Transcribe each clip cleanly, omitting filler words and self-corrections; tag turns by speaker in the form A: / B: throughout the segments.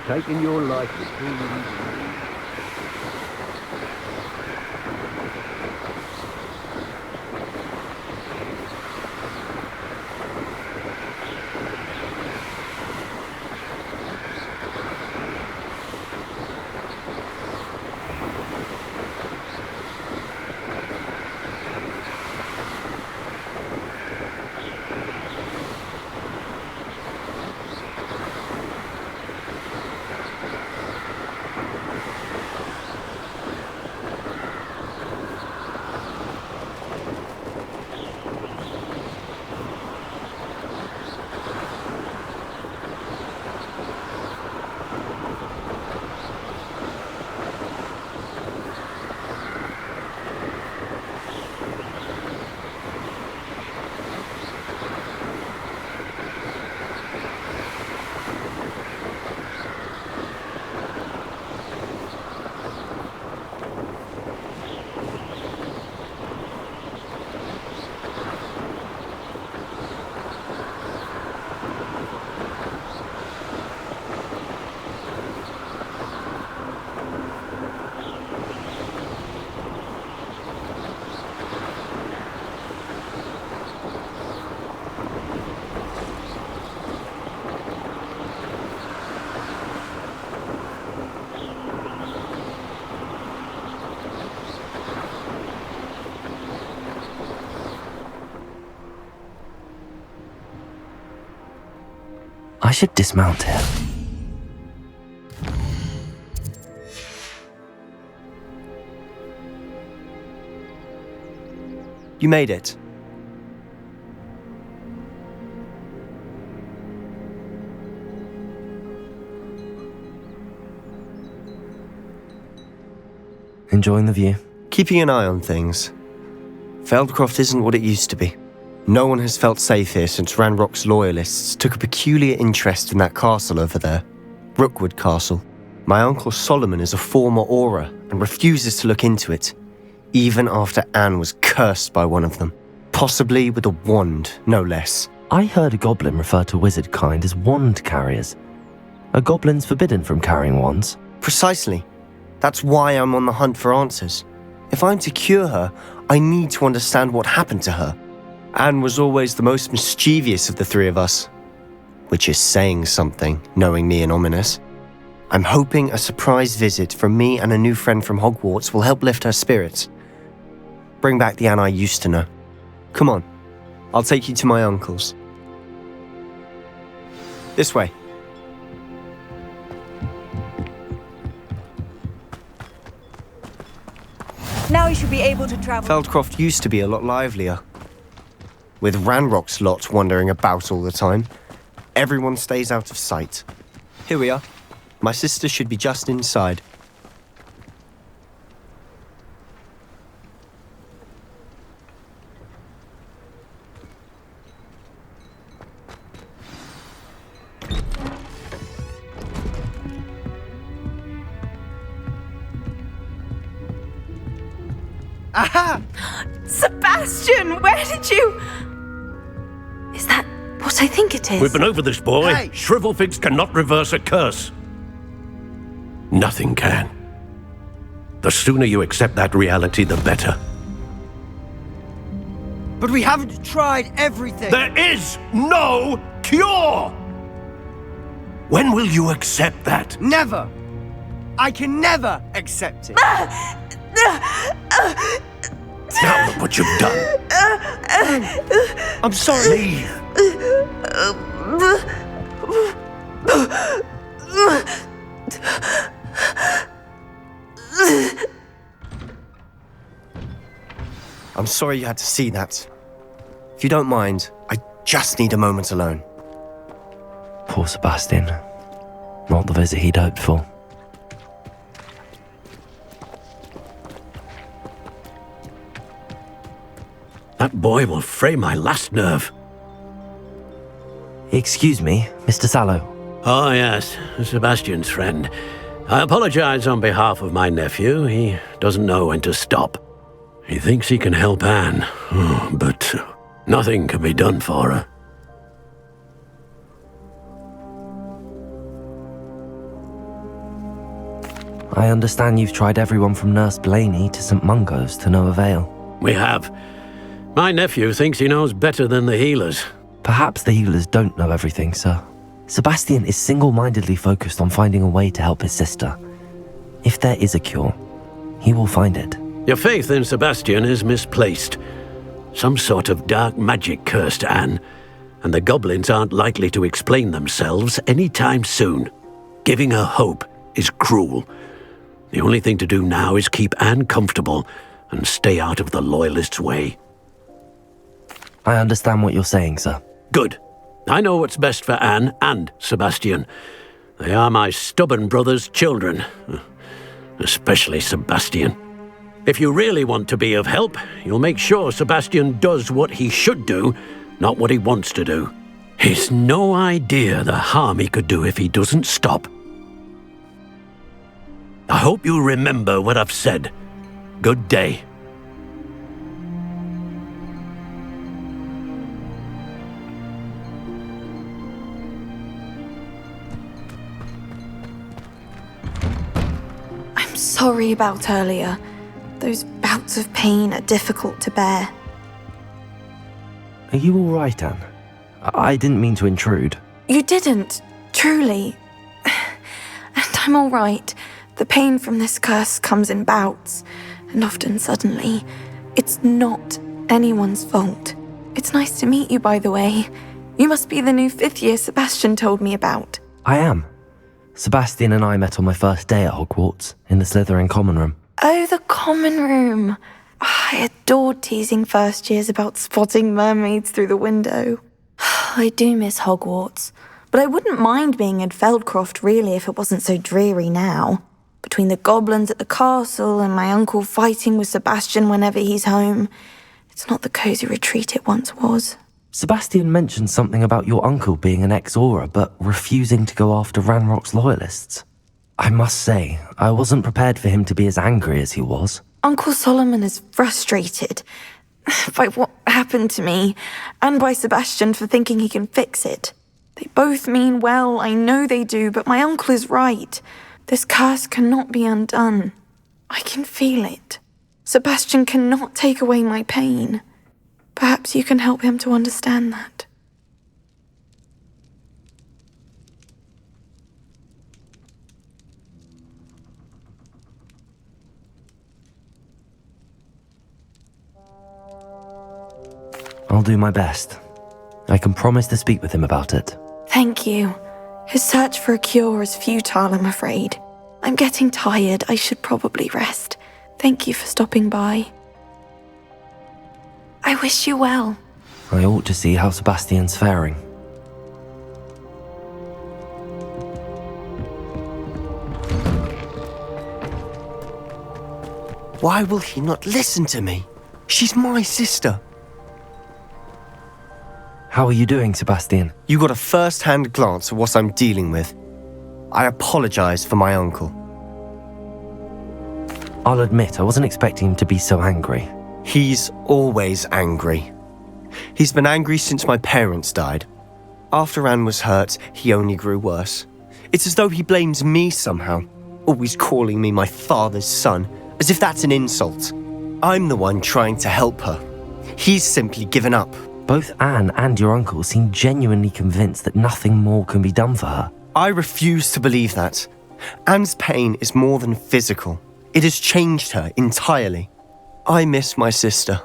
A: taken your life between you.
B: I should dismount here.
C: You made it.
B: Enjoying the view?
C: Keeping an eye on things. Feldcroft isn't what it used to be. No one has felt safe here since Ranrock's loyalists took a peculiar interest in that castle over there, Rookwood Castle. My uncle Solomon is a former Auror and refuses to look into it, even after Anne was cursed by one of them, possibly with a wand, no less.
B: I heard a goblin refer to wizard kind as wand carriers. Are goblins forbidden from carrying wands?
C: Precisely. That's why I'm on the hunt for answers. If I'm to cure her, I need to understand what happened to her. Anne was always the most mischievous of the three of us, which is saying something, knowing me and Ominous. I'm hoping a surprise visit from me and a new friend from Hogwarts will help lift her spirits. Bring back the Anne I used to know. Come on, I'll take you to my uncle's. This way.
D: Now you should be able to travel.
C: Feldcroft used to be a lot livelier. With Ranrock's lot wandering about all the time, everyone stays out of sight. Here we are. My sister should be just inside.
D: Aha! Sebastian, where did you... Is that what I think it is?
E: We've been over this, boy.
D: Hey!
E: Shrivelfigs cannot reverse a curse. Nothing can. The sooner you accept that reality, the better.
F: But we haven't tried everything.
E: There is no cure! When will you accept that?
F: Never. I can never accept it.
E: Now look what you've done.
F: I'm sorry.
E: Leave.
C: I'm sorry you had to see that. If you don't mind, I just need a moment alone.
B: Poor Sebastian. Not the visit he'd hoped for.
E: That boy will fray my last nerve.
B: Excuse me, Mr. Sallow.
E: Oh, yes, Sebastian's friend. I apologize on behalf of my nephew. He doesn't know when to stop. He thinks he can help Anne, but nothing can be done for her.
B: I understand you've tried everyone from Nurse Blaney to St. Mungo's to no avail.
E: We have. My nephew thinks he knows better than the healers.
B: Perhaps the healers don't know everything, sir. Sebastian is single-mindedly focused on finding a way to help his sister. If there is a cure, he will find it.
E: Your faith in Sebastian is misplaced. Some sort of dark magic cursed Anne, and the goblins aren't likely to explain themselves anytime soon. Giving her hope is cruel. The only thing to do now is keep Anne comfortable and stay out of the Loyalists' way.
B: I understand what you're saying, sir.
E: Good. I know what's best for Anne and Sebastian. They are my stubborn brother's children. Especially Sebastian. If you really want to be of help, you'll make sure Sebastian does what he should do, not what he wants to do. He's no idea the harm he could do if he doesn't stop. I hope you remember what I've said. Good day.
D: I'm sorry about earlier. Those bouts of pain are difficult to bear.
B: Are you all right, Anne? I didn't mean to intrude.
D: You didn't, truly. And I'm all right. The pain from this curse comes in bouts, and often suddenly. It's not anyone's fault. It's nice to meet you, by the way. You must be the new 5th year Sebastian told me about.
B: I am. Sebastian and I met on my first day at Hogwarts, in the Slytherin common room.
D: Oh, the common room. I adored teasing first years about spotting mermaids through the window. I do miss Hogwarts, but I wouldn't mind being in Feldcroft really if it wasn't so dreary now. Between the goblins at the castle and my uncle fighting with Sebastian whenever he's home, it's not the cosy retreat it once was.
B: Sebastian mentioned something about your uncle being an ex-Auror, but refusing to go after Ranrock's Loyalists. I must say, I wasn't prepared for him to be as angry as he was.
D: Uncle Solomon is frustrated by what happened to me, and by Sebastian for thinking he can fix it. They both mean well, I know they do, but my uncle is right. This curse cannot be undone. I can feel it. Sebastian cannot take away my pain. Perhaps you can help him to understand that.
B: I'll do my best. I can promise to speak with him about it.
D: Thank you. His search for a cure is futile, I'm afraid. I'm getting tired. I should probably rest. Thank you for stopping by. I wish you well.
B: I ought to see how Sebastian's faring.
C: Why will he not listen to me? She's my sister.
B: How are you doing, Sebastian?
C: You got a first-hand glance at what I'm dealing with. I apologize for my uncle.
B: I'll admit, I wasn't expecting him to be so angry.
C: He's always angry. He's been angry since my parents died. After Anne was hurt, he only grew worse. It's as though he blames me somehow, always calling me my father's son, as if that's an insult. I'm the one trying to help her. He's simply given up.
B: Both Anne and your uncle seem genuinely convinced that nothing more can be done for her.
C: I refuse to believe that. Anne's pain is more than physical. It has changed her entirely. I miss my sister.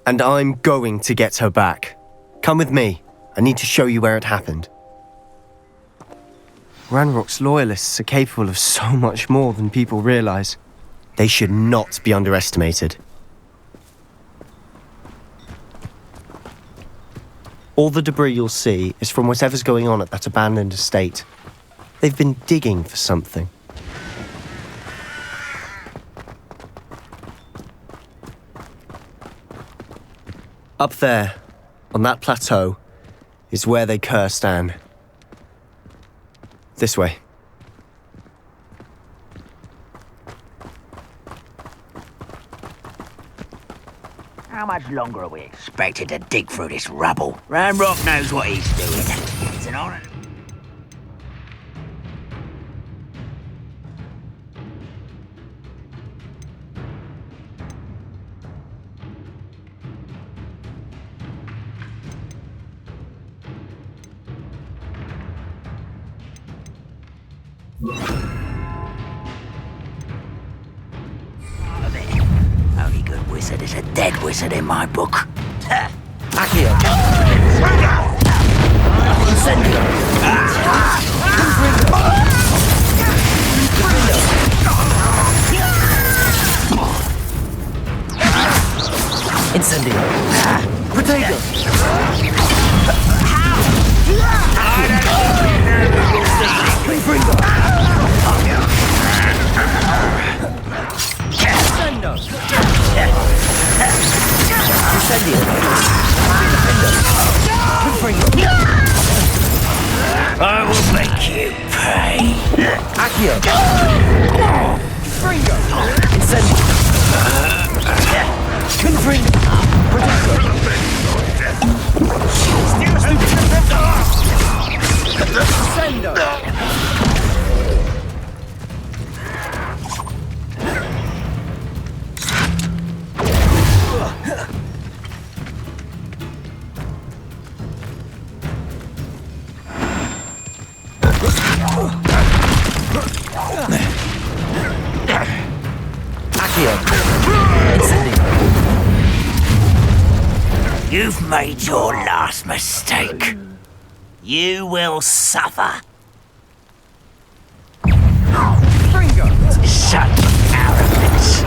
C: And I'm going to get her back. Come with me. I need to show you where it happened. Ranrock's Loyalists are capable of so much more than people realize. They should not be underestimated. All the debris you'll see is from whatever's going on at that abandoned estate. They've been digging for something. Up there, on that plateau, is where they cursed Anne. This way.
G: How much longer are we expected to dig through this rubble? Ranrock knows what he's doing. It's an honor. wizard is a dead wizard in my book.
C: Accio. Incendio. Incendio. Potato. Confringo. Incendio. Incendio. Confringo.
G: I will make you pay.
C: Accio. Confringo. Incendio. Confringo. Potato. Sendo. Accio. Incendio.
G: You've made your last mistake. You will suffer.
C: Fringo.
G: Such arrogance.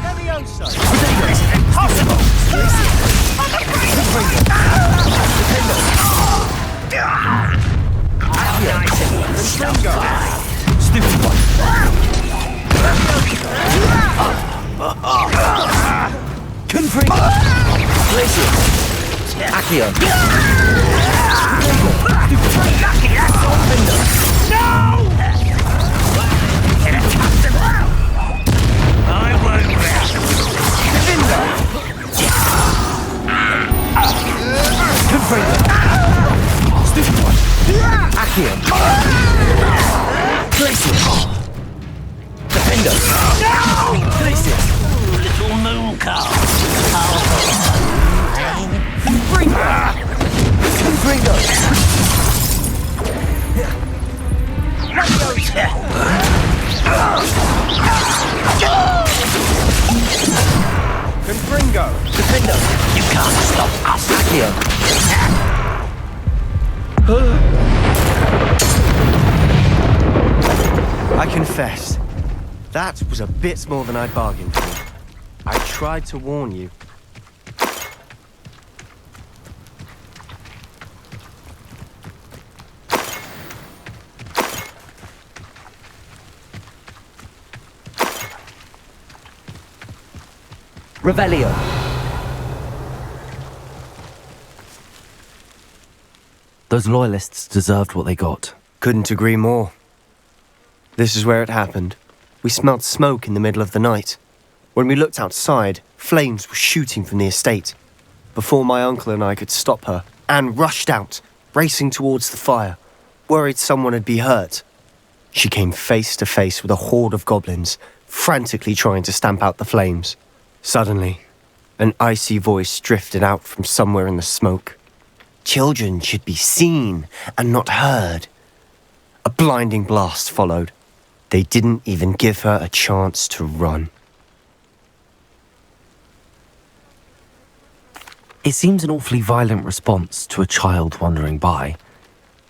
F: Levioso.
G: This is impossible. Nice of you, stuff.
C: Stupid one. Confringo. Glacius. Accio.
G: Lucky that's all. No! Get accustomed. I won't rest.
C: Confringo. Stupid one. Accio. Glacius. Defender.
G: No!
C: Glacius.
G: Little moon calf.
C: Confringo. Confringo. Confringo. Defender.
G: You can't stop us.
C: Accio. I confess, that was a bit more than I bargained for. I tried to warn you. Revelio.
B: Those loyalists deserved what they got.
C: Couldn't agree more. This is where it happened. We smelled smoke in the middle of the night. When we looked outside, flames were shooting from the estate. Before my uncle and I could stop her, Anne rushed out, racing towards the fire, worried someone had been hurt. She came face to face with a horde of goblins, frantically trying to stamp out the flames. Suddenly, an icy voice drifted out from somewhere in the smoke. Children should be seen and not heard. A blinding blast followed. They didn't even give her a chance to run.
B: It seems an awfully violent response to a child wandering by.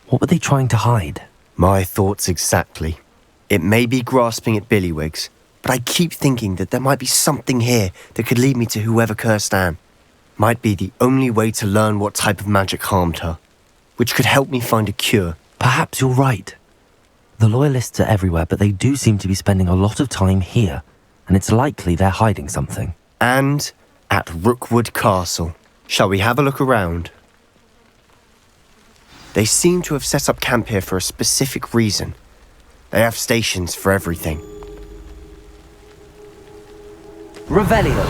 B: What were they trying to hide?
C: My thoughts exactly. It may be grasping at Billywigs, but I keep thinking that there might be something here that could lead me to whoever cursed Anne. Might be the only way to learn what type of magic harmed her, which could help me find a cure.
B: Perhaps you're right. The loyalists are everywhere, but they do seem to be spending a lot of time here, and it's likely they're hiding something.
C: And at Rookwood Castle. Shall we have a look around? They seem to have set up camp here for a specific reason. They have stations for everything.
B: Revelio!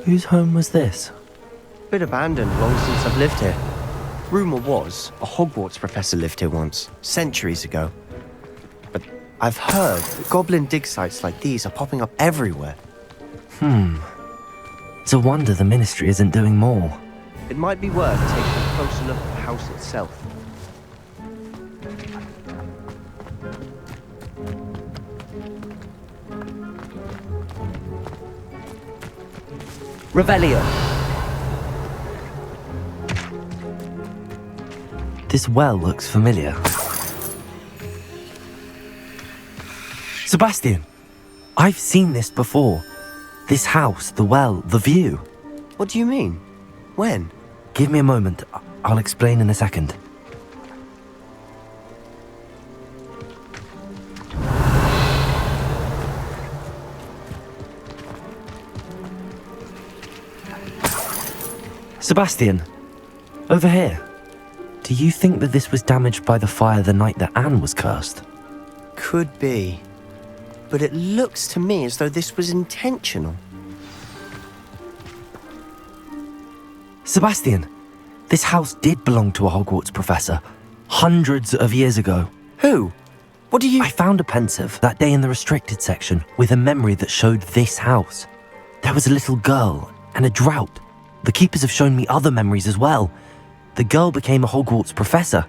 B: Whose home was this?
C: Bit abandoned long since I've lived here. Rumour was a Hogwarts professor lived here once, centuries ago. But I've heard that goblin dig sites like these are popping up everywhere.
B: It's a wonder the Ministry isn't doing more.
C: It might be worth taking a closer look at the house itself.
F: Revelio.
B: This well looks familiar. Sebastian! I've seen this before. This house, the well, the view.
C: What do you mean? When?
B: Give me a moment. I'll explain in a second. Sebastian, over here. Do you think that this was damaged by the fire the night that Anne was cursed?
C: Could be. But it looks to me as though this was intentional.
B: Sebastian, this house did belong to a Hogwarts professor, hundreds of years ago.
C: Who? What do you...
B: I found a pensive that day in the restricted section with a memory that showed this house. There was a little girl and a drought. The keepers have shown me other memories as well. The girl became a Hogwarts professor.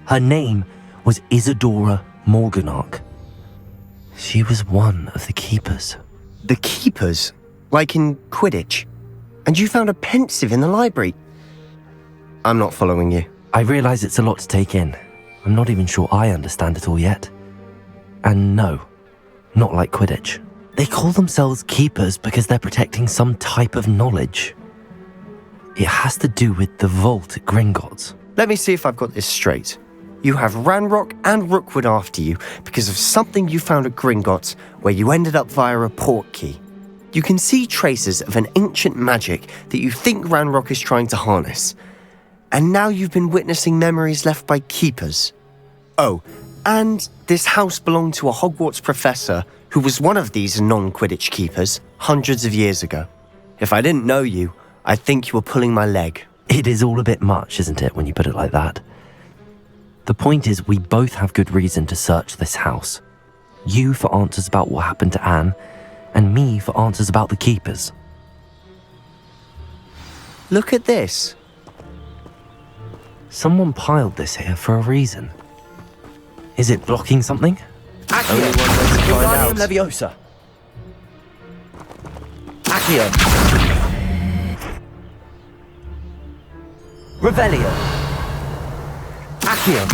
B: Her name was Isadora Morganach. She was one of the keepers.
C: The keepers? Like in Quidditch? And you found a pensive in the library? I'm not following you.
B: I realise it's a lot to take in. I'm not even sure I understand it all yet. And no, not like Quidditch. They call themselves keepers because they're protecting some type of knowledge. It has to do with the vault at Gringotts.
C: Let me see if I've got this straight. You have Ranrock and Rookwood after you because of something you found at Gringotts where you ended up via a port key. You can see traces of an ancient magic that you think Ranrock is trying to harness. And now you've been witnessing memories left by keepers. Oh, and this house belonged to a Hogwarts professor who was one of these non-Quidditch keepers hundreds of years ago. If I didn't know you, I'd think you were pulling my leg.
B: It is all a bit much, isn't it, when you put it like that? The point is, we both have good reason to search this house. You for answers about what happened to Anne, and me for answers about the keepers.
C: Look at this.
B: Someone piled this here for a reason. Is it blocking something?
C: Only one way to find out.
F: Leviosa. Accio. Revelio. Accio.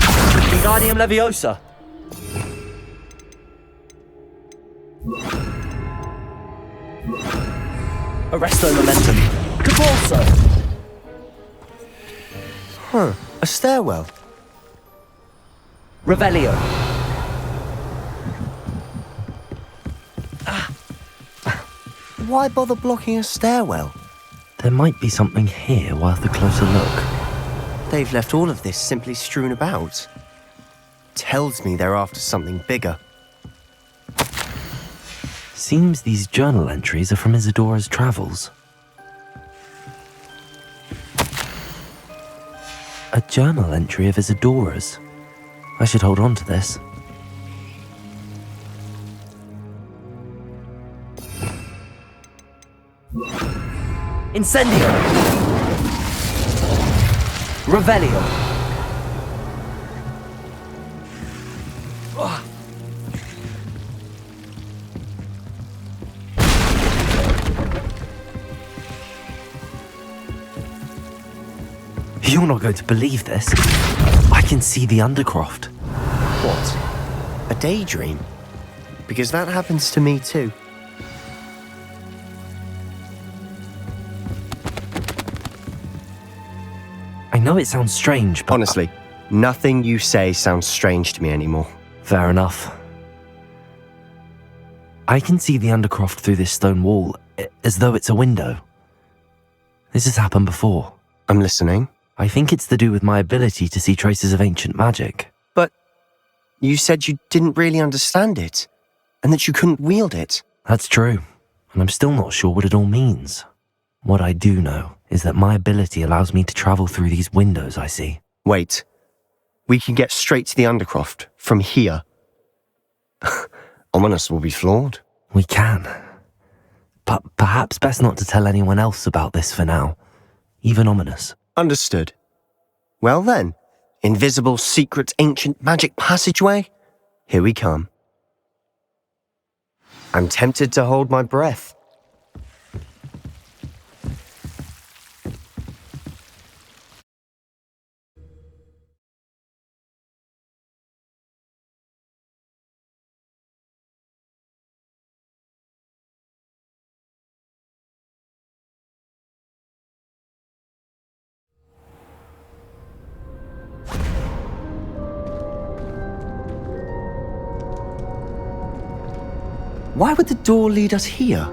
F: Wingardium Leviosa. Arresto Momentum. Cabalso.
C: Huh, a stairwell.
F: Revelio.
C: Why bother blocking a stairwell?
B: There might be something here worth a closer look.
C: They've left all of this simply strewn about. Tells me they're after something bigger.
B: Seems these journal entries are from Isadora's travels. A journal entry of Isadora's. I should hold on to this.
F: Incendio. Revelio.
B: You're not going to believe this. I can see the Undercroft.
C: What? A daydream? Because that happens to me too.
B: I know it sounds strange, but...
C: Honestly, nothing you say sounds strange to me anymore.
B: Fair enough. I can see the Undercroft through this stone wall, as though it's a window. This has happened before.
C: I'm listening.
B: I think it's to do with my ability to see traces of ancient magic.
C: But you said you didn't really understand it, and that you couldn't wield it.
B: That's true, and I'm still not sure what it all means. What I do know is that my ability allows me to travel through these windows I see.
C: Wait, we can get straight to the Undercroft from here. Ominous will be flawed.
B: We can. But perhaps best not to tell anyone else about this for now. Even ominous.
C: Understood. Well then, invisible, secret, ancient magic passageway? Here we come. I'm tempted to hold my breath. Why would the door lead us here?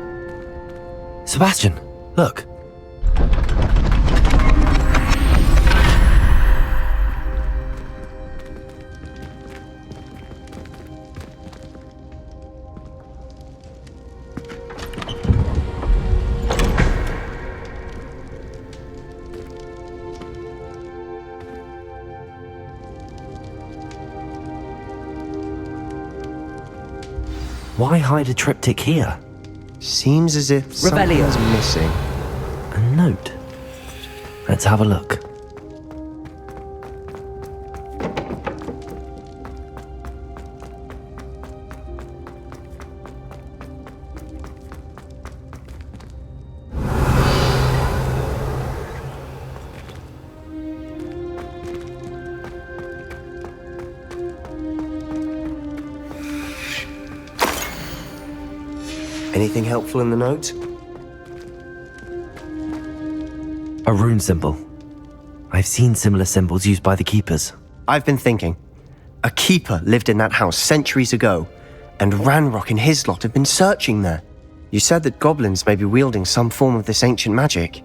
B: Sebastian, look. Why hide a triptych here?
C: Seems as if
F: Revelio.
C: something's missing.
B: A note. Let's have a look.
C: Anything helpful in the note?
B: A rune symbol. I've seen similar symbols used by the keepers.
C: I've been thinking. A keeper lived in that house centuries ago, and Ranrock and his lot have been searching there. You said that goblins may be wielding some form of this ancient magic.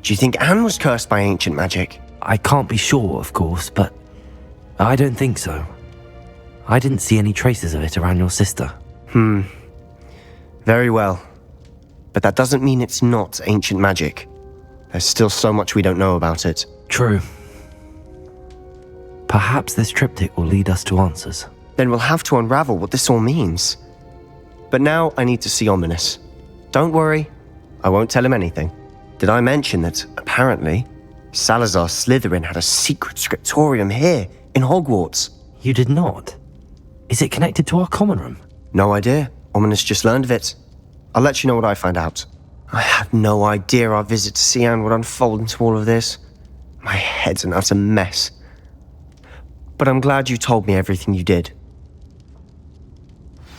C: Do you think Anne was cursed by ancient magic?
B: I can't be sure, of course, but I don't think so. I didn't see any traces of it around your sister.
C: Very well. But that doesn't mean it's not ancient magic. There's still so much we don't know about it.
B: True. Perhaps this triptych will lead us to answers.
C: Then we'll have to unravel what this all means. But now I need to see Ominous. Don't worry, I won't tell him anything. Did I mention that, apparently, Salazar Slytherin had a secret scriptorium here, in Hogwarts?
B: You did not? Is it connected to our common room?
C: No idea. Ominous just learned of it. I'll let you know what I find out. I had no idea our visit to Cian would unfold into all of this. My head's an utter mess. But I'm glad you told me everything you did.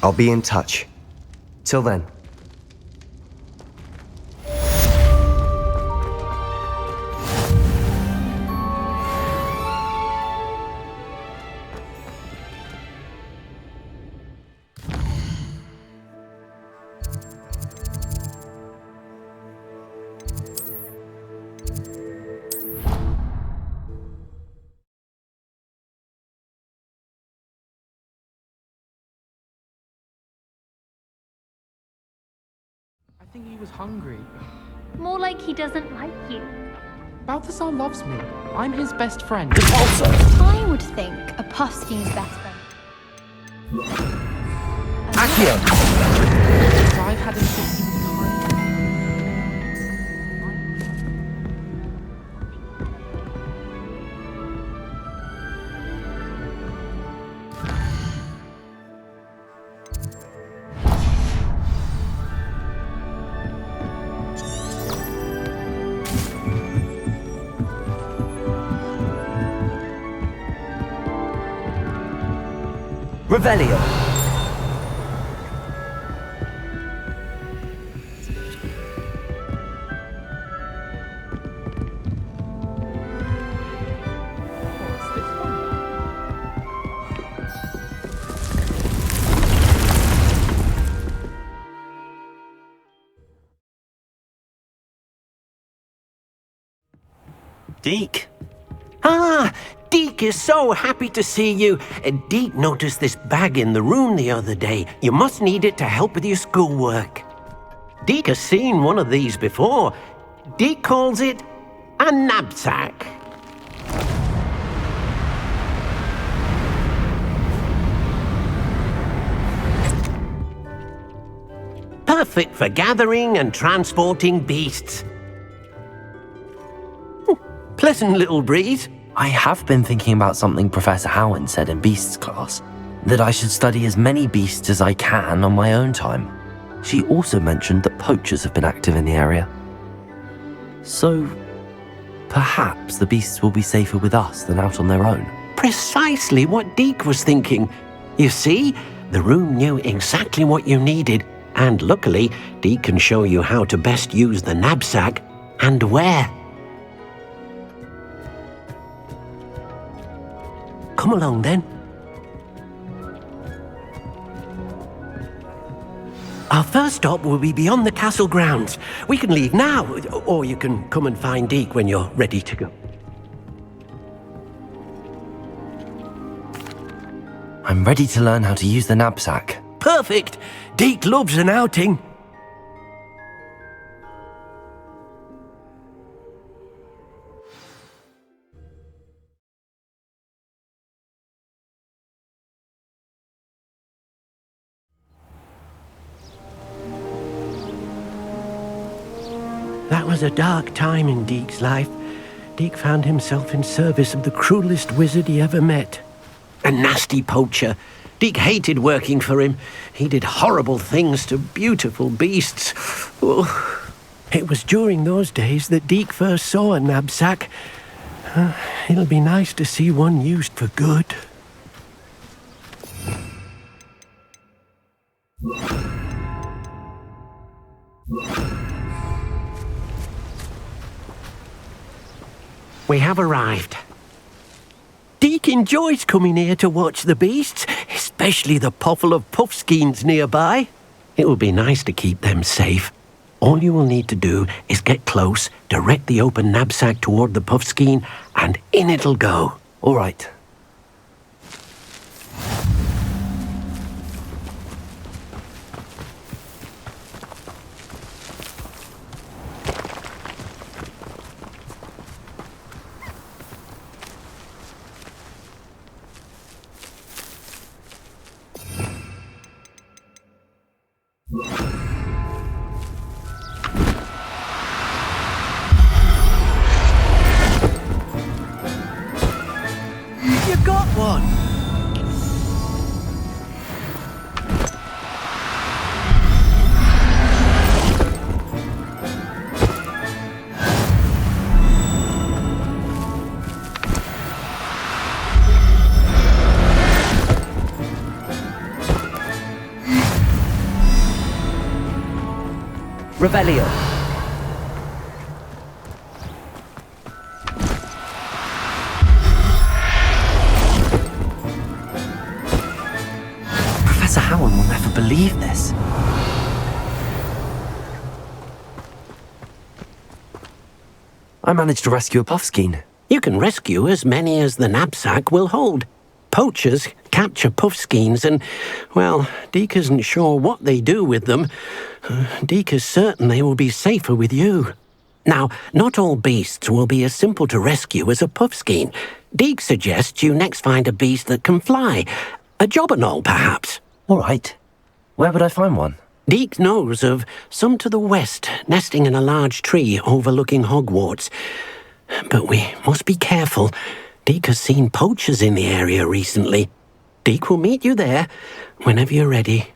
C: I'll be in touch. Till then.
A: I think he was hungry.
H: More like he doesn't like you.
A: Balthasar loves me. I'm his best friend.
H: I would think a Puffske's best friend.
F: Accio.
A: I've had him since he was kind.
F: Revelio.
A: What's this one?
E: Deke. Ah, Deke is so happy to see you. Deke noticed this bag in the room the other day. You must need it to help with your schoolwork. Deke has seen one of these before. Deke calls it a knapsack. perfect for gathering and transporting beasts. Pleasant little breeze.
B: I have been thinking about something Professor Howard said in Beasts class, that I should study as many beasts as I can on my own time. She also mentioned that poachers have been active in the area. So, perhaps the beasts will be safer with us than out on their own.
E: Precisely what Deke was thinking. You see, the room knew exactly what you needed, and luckily, Deke can show you how to best use the knapsack and where. Come along then. Our first stop will be beyond the castle grounds. We can leave now, or you can come and find Deke when you're ready to go.
B: I'm ready to learn how to use the knapsack.
E: Perfect! Deke loves an outing. That was a dark time in Deke's life. Deke found himself in service of the cruelest wizard he ever met. A nasty poacher. Deke hated working for him. He did horrible things to beautiful beasts. Oh. It was during those days that Deke first saw a knapsack. It'll be nice to see one used for good. We have arrived. Deke enjoys coming here to watch the beasts, especially the potful of puffskeins nearby. It will be nice to keep them safe. All you will need to do is get close, direct the open knapsack toward the puffskein, and in it'll go.
B: All right.
E: You got one!
F: Revelio.
B: Professor Howard will never believe this. I managed to rescue a puffskein.
E: You can rescue as many as the knapsack will hold. Poachers capture puffskeins and, well, Deke isn't sure what they do with them. Deke is certain they will be safer with you. Now, not all beasts will be as simple to rescue as a puffskein. Deke suggests you next find a beast that can fly. A jobberknoll, perhaps.
B: All right. Where would I find one?
E: Deke knows of some to the west, nesting in a large tree overlooking Hogwarts. But we must be careful. Deke has seen poachers in the area recently. Deke will meet you there whenever you're ready.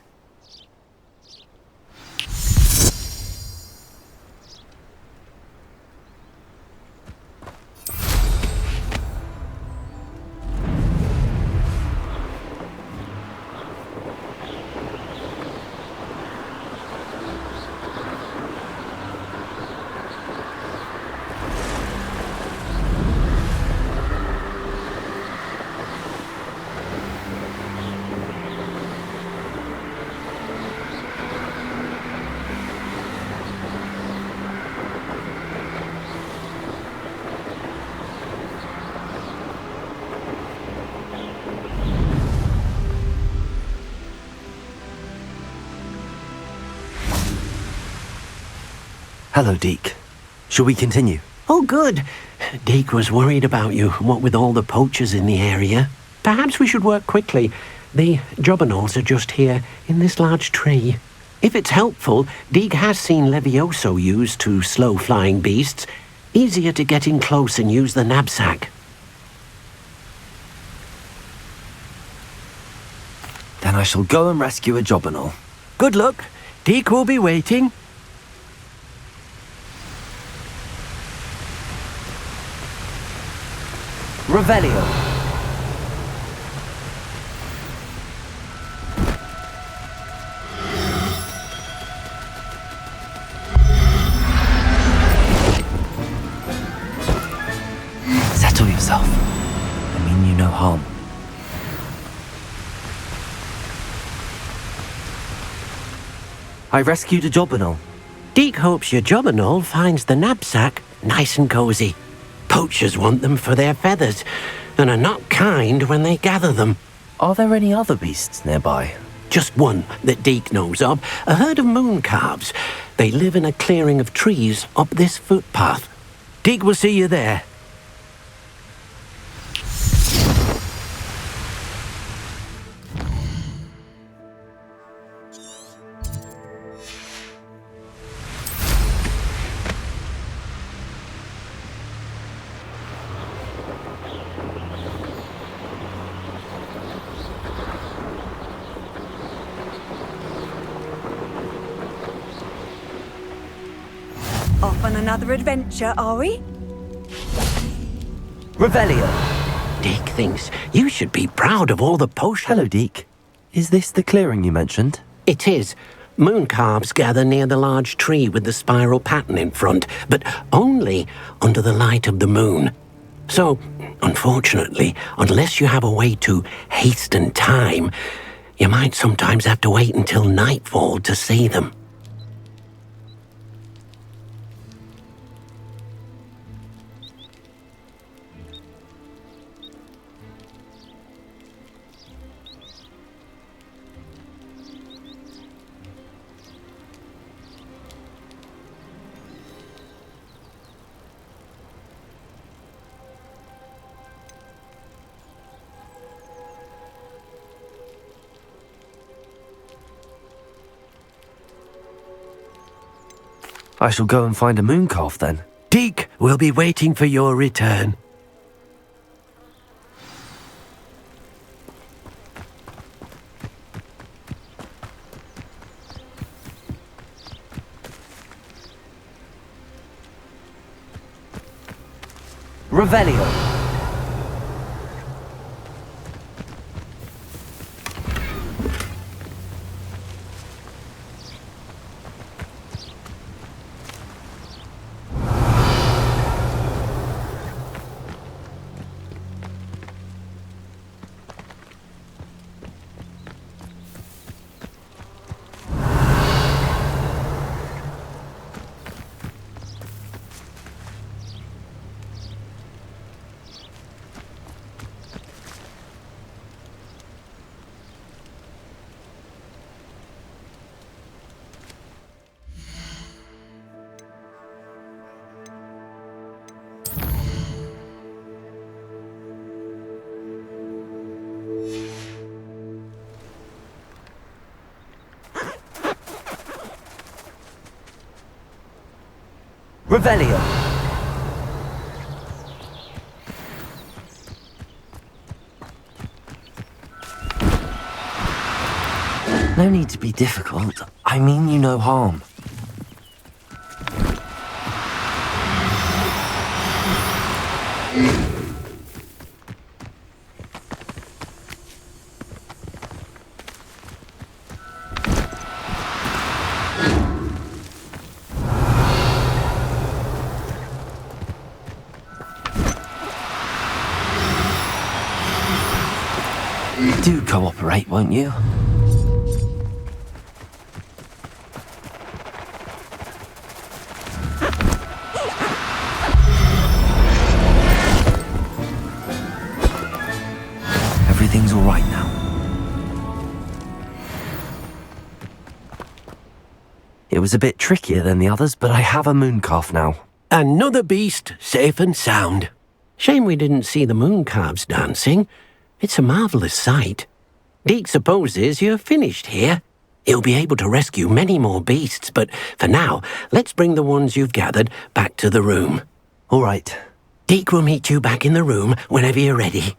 B: Hello, Deke. Shall we continue?
E: Oh, good. Deke was worried about you, what with all the poachers in the area. Perhaps we should work quickly. The jobberknolls are just here, in this large tree. If it's helpful, Deeg has seen Levioso used to slow flying beasts. Easier to get in close and use the knapsack.
B: Then I shall go and rescue a Jobberknoll.
E: Good luck. Deeg will be waiting.
F: Revelio.
B: Settle yourself. I mean you no harm. I rescued a Jobberknoll.
E: Deeg hopes your Jobberknoll finds the knapsack nice and cozy. Poachers want them for their feathers, and are not kind when they gather them.
B: Are there any other beasts nearby?
E: Just one that Deeg knows of, a herd of moon calves. They live in a clearing of trees up this footpath. Deeg will see you there.
I: Off on another adventure, are we?
F: Revelio.
E: Deeg thinks you should be proud of all the potions.
B: Hello, Deek. Is this the clearing you mentioned?
E: It is. Moon calves gather near the large tree with the spiral pattern in front, but only under the light of the moon. So, unfortunately, unless you have a way to hasten time, you might sometimes have to wait until nightfall to see them.
B: I shall go and find a moon calf then.
E: Deeg will be waiting for your return.
F: Revelio. Revelio.
B: No need to be difficult. I mean you no harm. Do cooperate, won't you? Everything's all right now. It was a bit trickier than the others, but I have a moon calf now.
E: Another beast, safe and sound. Shame we didn't see the moon calves dancing. It's a marvellous sight. Deeg supposes you're finished here. He'll be able to rescue many more beasts, but for now, let's bring the ones you've gathered back to the room.
B: All right.
E: Deke will meet you back in the room whenever you're ready.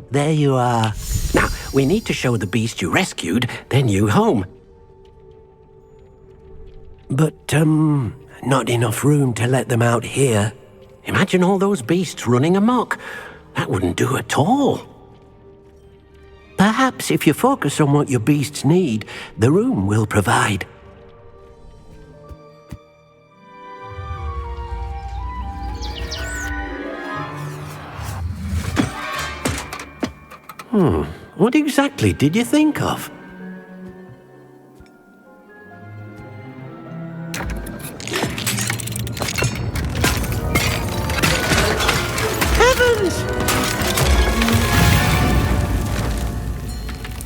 E: There you are. Now, we need to show the beast you rescued their new home. But, not enough room to let them out here. Imagine all those beasts running amok. That wouldn't do at all. Perhaps if you focus on what your beasts need, the room will provide. What exactly did you think of? Heavens!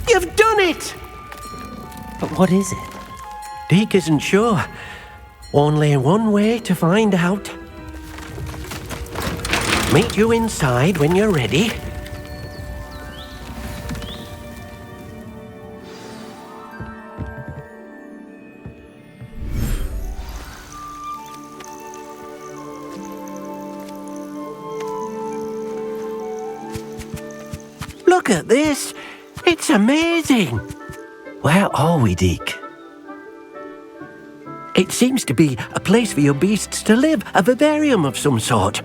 E: You've done it!
B: But what is it?
E: Deke isn't sure. Only one way to find out. Meet you inside when you're ready. Look at this! It's amazing!
B: Where are we, Deke?
E: It seems to be a place for your beasts to live, a vivarium of some sort.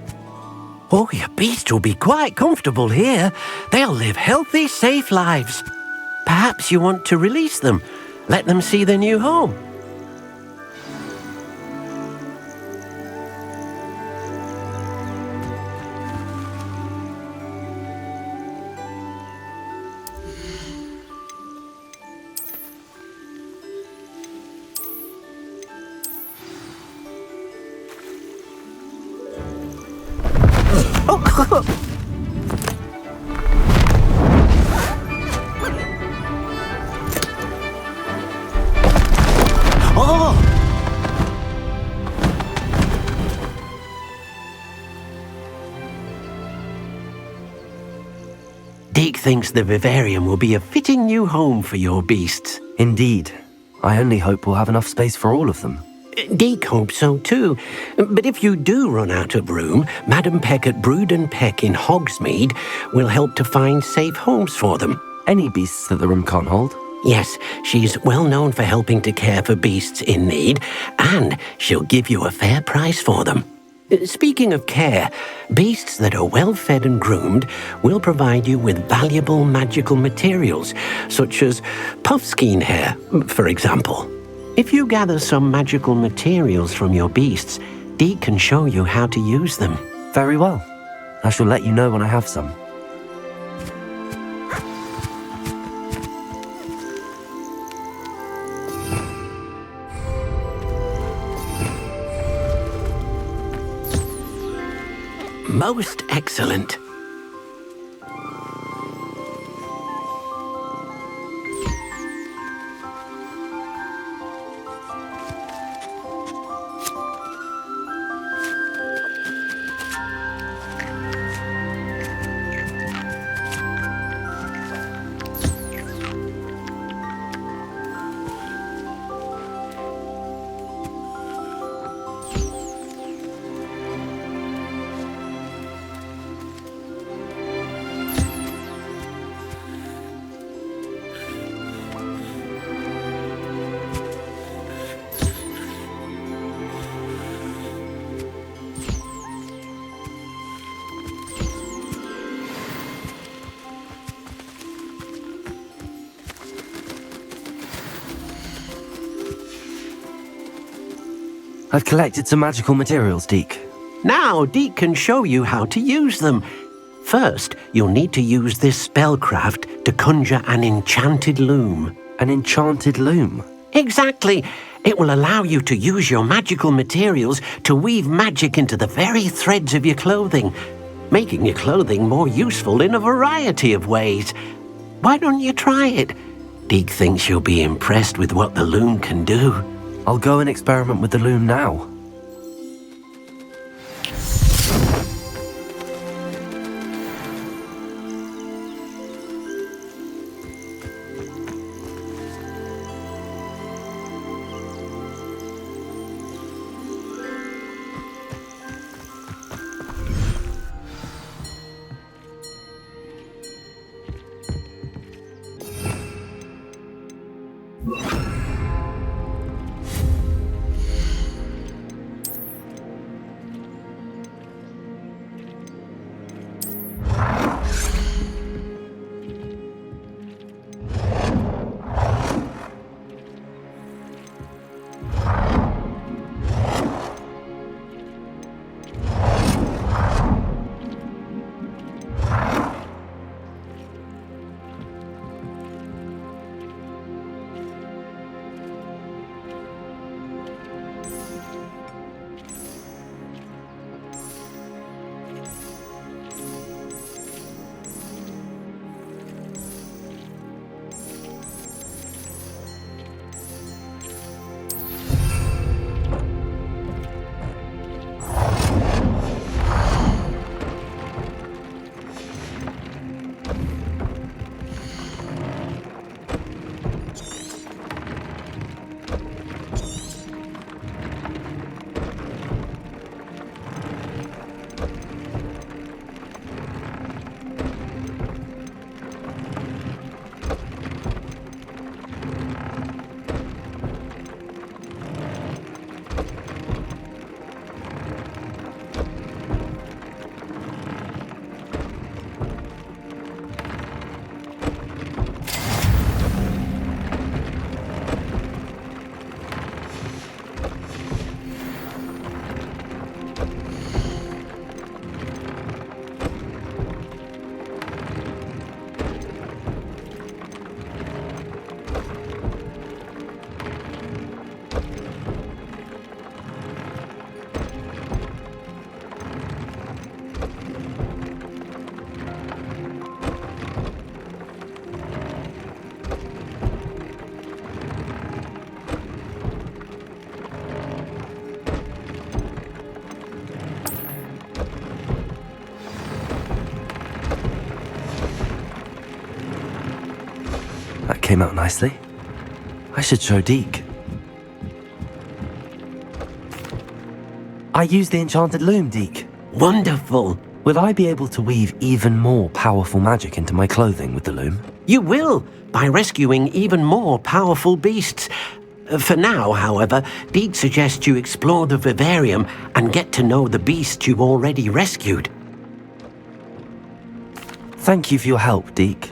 E: Oh, your beasts will be quite comfortable here. They'll live healthy, safe lives. Perhaps you want to release them, let them see their new home. Oh! Deke thinks the vivarium will be a fitting new home for your beasts.
B: Indeed. I only hope we'll have enough space for all of them.
E: Deke hopes so too. But if you do run out of room, Madam Peck at Brood and Peck in Hogsmeade will help to find safe homes for them.
B: Any beasts that the room can't hold?
E: Yes, she's well known for helping to care for beasts in need, and she'll give you a fair price for them. Speaking of care, beasts that are well fed and groomed will provide you with valuable magical materials, such as puffskein hair, for example. If you gather some magical materials from your beasts, Deke can show you how to use them.
B: Very well. I shall let you know when I have some.
E: Most excellent.
B: I've collected some magical materials, Deke.
E: Now, Deke can show you how to use them. First, you'll need to use this spellcraft to conjure an enchanted loom.
B: An enchanted loom?
E: Exactly. It will allow you to use your magical materials to weave magic into the very threads of your clothing, making your clothing more useful in a variety of ways. Why don't you try it? Deke thinks you'll be impressed with what the loom can do.
B: I'll go and experiment with the loom now. That came out nicely. I should show Deke. I used the enchanted loom, Deke.
E: Wonderful.
B: Will I be able to weave even more powerful magic into my clothing with the loom?
E: You will, by rescuing even more powerful beasts. For now, however, Deke suggests you explore the vivarium and get to know the beasts you've already rescued.
B: Thank you for your help, Deke.